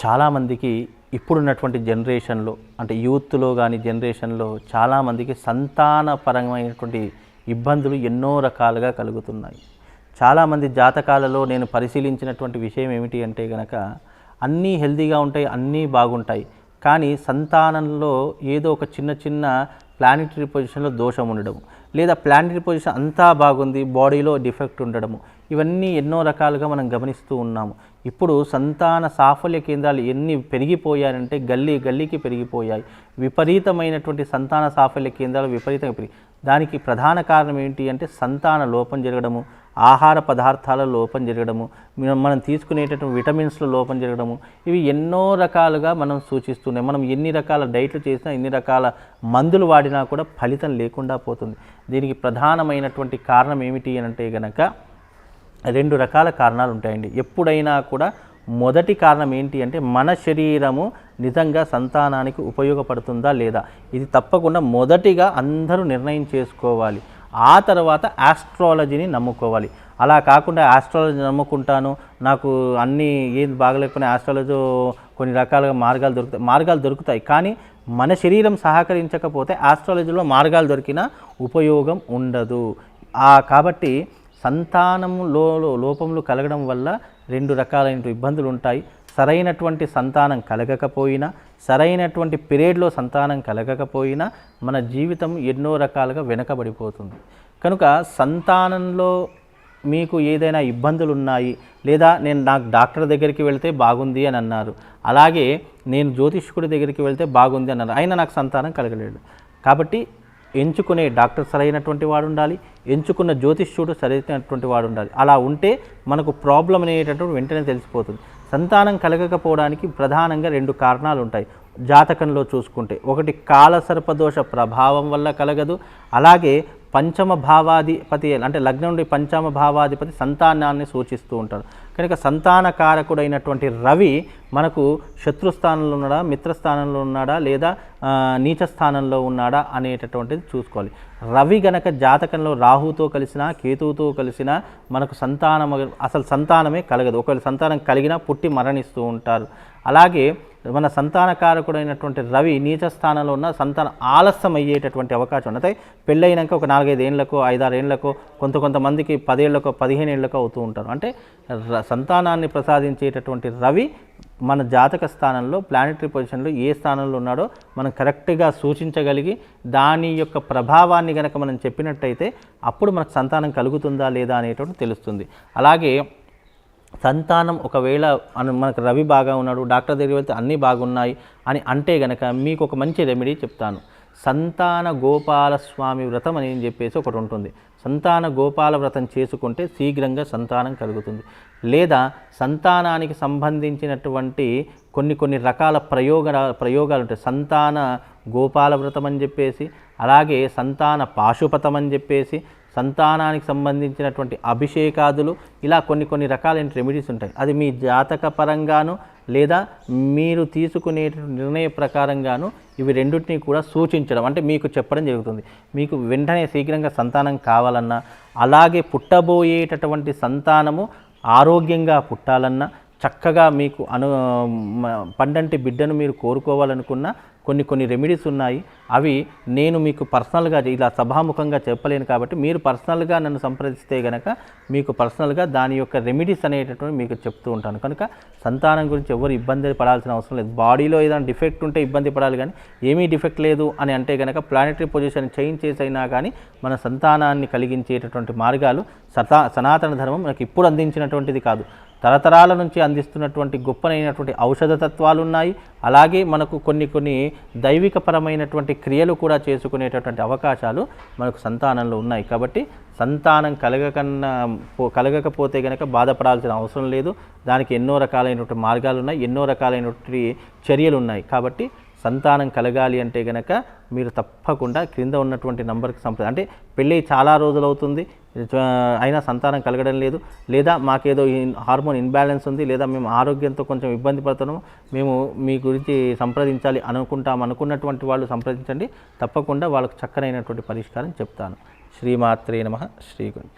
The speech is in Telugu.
చాలామందికి ఇప్పుడున్నటువంటి జనరేషన్లో అంటే యూత్లో కానీ జనరేషన్లో చాలామందికి సంతానపరమైనటువంటి ఇబ్బందులు ఎన్నో రకాలుగా కలుగుతున్నాయి. చాలామంది జాతకాలలో నేను పరిశీలించినటువంటి విషయం ఏమిటి అంటే గనక అన్నీ హెల్తీగా ఉంటాయి, అన్నీ బాగుంటాయి. కానీ సంతానంలో ఏదో ఒక చిన్న చిన్న ప్లానిటరీ పొజిషన్లో దోషం ఉండడము, లేదా ప్లానిటరీ పొజిషన్ అంతా బాగుంది, బాడీలో డిఫెక్ట్ ఉండడము, ఇవన్నీ ఎన్నో రకాలుగా మనం గమనిస్తూ ఉన్నాము. ఇప్పుడు సంతాన సాఫల్య కేంద్రాలు ఎన్ని పెరిగిపోయాయంటే గల్లీకి పెరిగిపోయాయి. విపరీతమైనటువంటి సంతాన సాఫల్య కేంద్రాలు విపరీతంగా పెరిగి, దానికి ప్రధాన కారణం ఏంటి అంటే సంతాన లోపం జరగడము, ఆహార పదార్థాల లోపం జరగడము, మనం తీసుకునేటటువంటి విటమిన్స్లో లోపం జరగడము, ఇవి ఎన్నో రకాలుగా మనం సూచిస్తున్నాయి. మనం ఎన్ని రకాల డైట్లు చేసినా, ఎన్ని రకాల మందులు వాడినా కూడా ఫలితం లేకుండా పోతుంది. దీనికి ప్రధానమైనటువంటి కారణం ఏమిటి అంటే గనక రెండు రకాల కారణాలు ఉంటాయండి. ఎప్పుడైనా కూడా మొదటి కారణం ఏంటి అంటే మన శరీరము నిజంగా సంతానానికి ఉపయోగపడుతుందా లేదా, ఇది తప్పకుండా మొదటిగా అందరూ నిర్ణయం చేసుకోవాలి. ఆ తర్వాత ఆస్ట్రాలజీని నమ్ముకోవాలి. అలా కాకుండా ఆస్ట్రాలజీ నమ్ముకుంటాను, నాకు అన్నీ ఏది బాగలేకపోయినా ఆస్ట్రాలజీ కొన్ని రకాలుగా మార్గాలు దొరుకుతాయి. కానీ మన శరీరం సహకరించకపోతే ఆస్ట్రాలజీలో మార్గాలు దొరికినా ఉపయోగం ఉండదు. కాబట్టి సంతానంలో లోపములు కలగడం వల్ల రెండు రకాలైన ఇబ్బందులు ఉంటాయి. సరైనటువంటి సంతానం కలగకపోయినా, సరైనటువంటి పీరియడ్లో సంతానం కలగకపోయినా మన జీవితం ఎన్నో రకాలుగా వెనకబడిపోతుంది. కనుక సంతానంలో మీకు ఏదైనా ఇబ్బందులు ఉన్నాయి, లేదా నాకు డాక్టర్ దగ్గరికి వెళ్తే బాగుంది అని అన్నారు, అలాగే నేను జ్యోతిష్కుడి దగ్గరికి వెళ్తే బాగుంది అన్నారు, అయినా నాకు సంతానం కలగలేదు. కాబట్టి ఎంచుకునే డాక్టర్ సరైనటువంటి వాడు ఉండాలి, ఎంచుకున్న జ్యోతిష్యుడు సరైనటువంటి వాడు ఉండాలి. అలా ఉంటే మనకు ప్రాబ్లం అనేటటువంటి వెంటనే తెలిసిపోతుంది. సంతానం కలగకపోవడానికి ప్రధానంగా రెండు కారణాలు ఉంటాయి జాతకంలో చూసుకుంటే. ఒకటి కాలసర్పదోష ప్రభావం వల్ల కలగదు, అలాగే పంచమ భావాధిపతి అంటే లగ్నం నుండి పంచమ భావాధిపతి సంతానాన్ని సూచిస్తూ ఉంటాడు. కనుక సంతానకారకుడైనటువంటి రవి మనకు శత్రుస్థానంలో ఉన్నాడా, మిత్రస్థానంలో ఉన్నాడా, లేదా నీచ స్థానంలో ఉన్నాడా అనేటటువంటిది చూసుకోవాలి. రవి గనక జాతకంలో రాహుతో కలిసినా కేతువుతో కలిసినా మనకు అసలు సంతానమే కలగదు. ఒకవేళ సంతానం కలిగినా పుట్టి మరణిస్తూ ఉంటారు. అలాగే మన సంతానకారకుడైనటువంటి రవి నీచ స్థానంలో ఉన్న సంతానం ఆలస్యం అయ్యేటటువంటి అవకాశం ఉంది. పెళ్ళైనాక ఒక 4-5 ఏళ్ళకో 5-6 ఏళ్ళకో కొంతమందికి 10 ఏళ్ళకో 15 ఏళ్ళకో అవుతూ ఉంటారు. అంటే సంతానాన్ని ప్రసాదించేటటువంటి రవి మన జాతక స్థానంలో ప్లానెటరీ పొజిషన్లో ఏ స్థానంలో ఉన్నాడో మనం కరెక్ట్గా సూచించగలిగి దాని యొక్క ప్రభావాన్ని కనుక మనం చెప్పినట్టయితే అప్పుడు మనకు సంతానం కలుగుతుందా లేదా అనేటువంటి తెలుస్తుంది. అలాగే సంతానం ఒకవేళ మనకు రవి బాగా ఉన్నాడు, డాక్టర్ దగ్గరికి వెళ్తే అన్నీ బాగున్నాయి అని అంటే గనక మీకు ఒక మంచి రెమెడీ చెప్తాను. సంతాన గోపాల స్వామి వ్రతం అని చెప్పేసి ఒకటి ఉంటుంది. సంతాన గోపాల వ్రతం చేసుకుంటే శీఘ్రంగా సంతానం కలుగుతుంది. లేదా సంతానానికి సంబంధించినటువంటి కొన్ని రకాల ప్రయోగాలు ఉంటాయి. సంతాన గోపాల వ్రతం అని చెప్పేసి, అలాగే సంతాన పాశుపతం అని చెప్పేసి, సంతానానికి సంబంధించినటువంటి అభిషేకాదులు, ఇలా కొన్ని రకాలైన రెమెడీస్ ఉంటాయి. అది మీ జాతక పరంగాను లేదా మీరు తీసుకునే నిర్ణయ ప్రకారంగాను ఇవి రెండింటినీ కూడా సూచించడం అంటే మీకు చెప్పడం జరుగుతుంది. మీకు వెంటనే శీఘ్రంగా సంతానం కావాలన్నా, అలాగే పుట్టబోయేటటువంటి సంతానము ఆరోగ్యంగా పుట్టాలన్నా, చక్కగా మీకు పండంటి బిడ్డను మీరు కోరుకోవాలనుకున్న కొన్ని రెమెడీస్ ఉన్నాయి. అవి నేను మీకు పర్సనల్గా ఇలా సభాముఖంగా చెప్పలేను కాబట్టి మీరు పర్సనల్గా నన్ను సంప్రదిస్తే కనుక మీకు పర్సనల్గా దాని యొక్క రెమెడీస్ అనేటటువంటి మీకు చెప్తూ ఉంటాను. కనుక సంతానం గురించి ఎవరు ఇబ్బంది పడాల్సిన అవసరం లేదు. బాడీలో ఏదైనా డిఫెక్ట్ ఉంటే ఇబ్బంది పడాలి, కానీ ఏమీ డిఫెక్ట్ లేదు అని అంటే కనుక ప్లానెటరీ పొజిషన్ చేంజ్ చేసైనా కానీ మన సంతానాన్ని కలిగించేటటువంటి మార్గాలు సనాతన ధర్మం మనకి ఇప్పుడు అందించినటువంటిది కాదు, తరతరాల నుంచి అందిస్తున్నటువంటి గొప్పనైనటువంటి ఔషధ తత్వాలు ఉన్నాయి. అలాగే మనకు కొన్ని దైవికపరమైనటువంటి క్రియలు కూడా చేసుకునేటటువంటి అవకాశాలు మనకు సంతానంలో ఉన్నాయి. కాబట్టి సంతానం కలగకపోతే కనుక బాధపడాల్సిన అవసరం లేదు. దానికి ఎన్నో రకాలైనటువంటి మార్గాలు ఉన్నాయి, ఎన్నో రకాలైనటువంటి చర్యలు ఉన్నాయి. కాబట్టి సంతానం కలగాలి అంటే కనుక మీరు తప్పకుండా క్రింద ఉన్నటువంటి నంబర్కి అంటే పెళ్ళి చాలా రోజులు అవుతుంది అయినా సంతానం కలగడం లేదు, లేదా మాకేదో హార్మోన్ ఇన్బ్యాలెన్స్ ఉంది, లేదా మేము ఆరోగ్యంతో కొంచెం ఇబ్బంది పడుతున్నాము, మేము మీ గురించి సంప్రదించాలి అనుకున్నటువంటి వాళ్ళు సంప్రదించండి. తప్పకుండా వాళ్ళకు చక్కనైనటువంటి పరిష్కారం చెప్తాను. శ్రీమాత్రే నమః. శ్రీ గురు.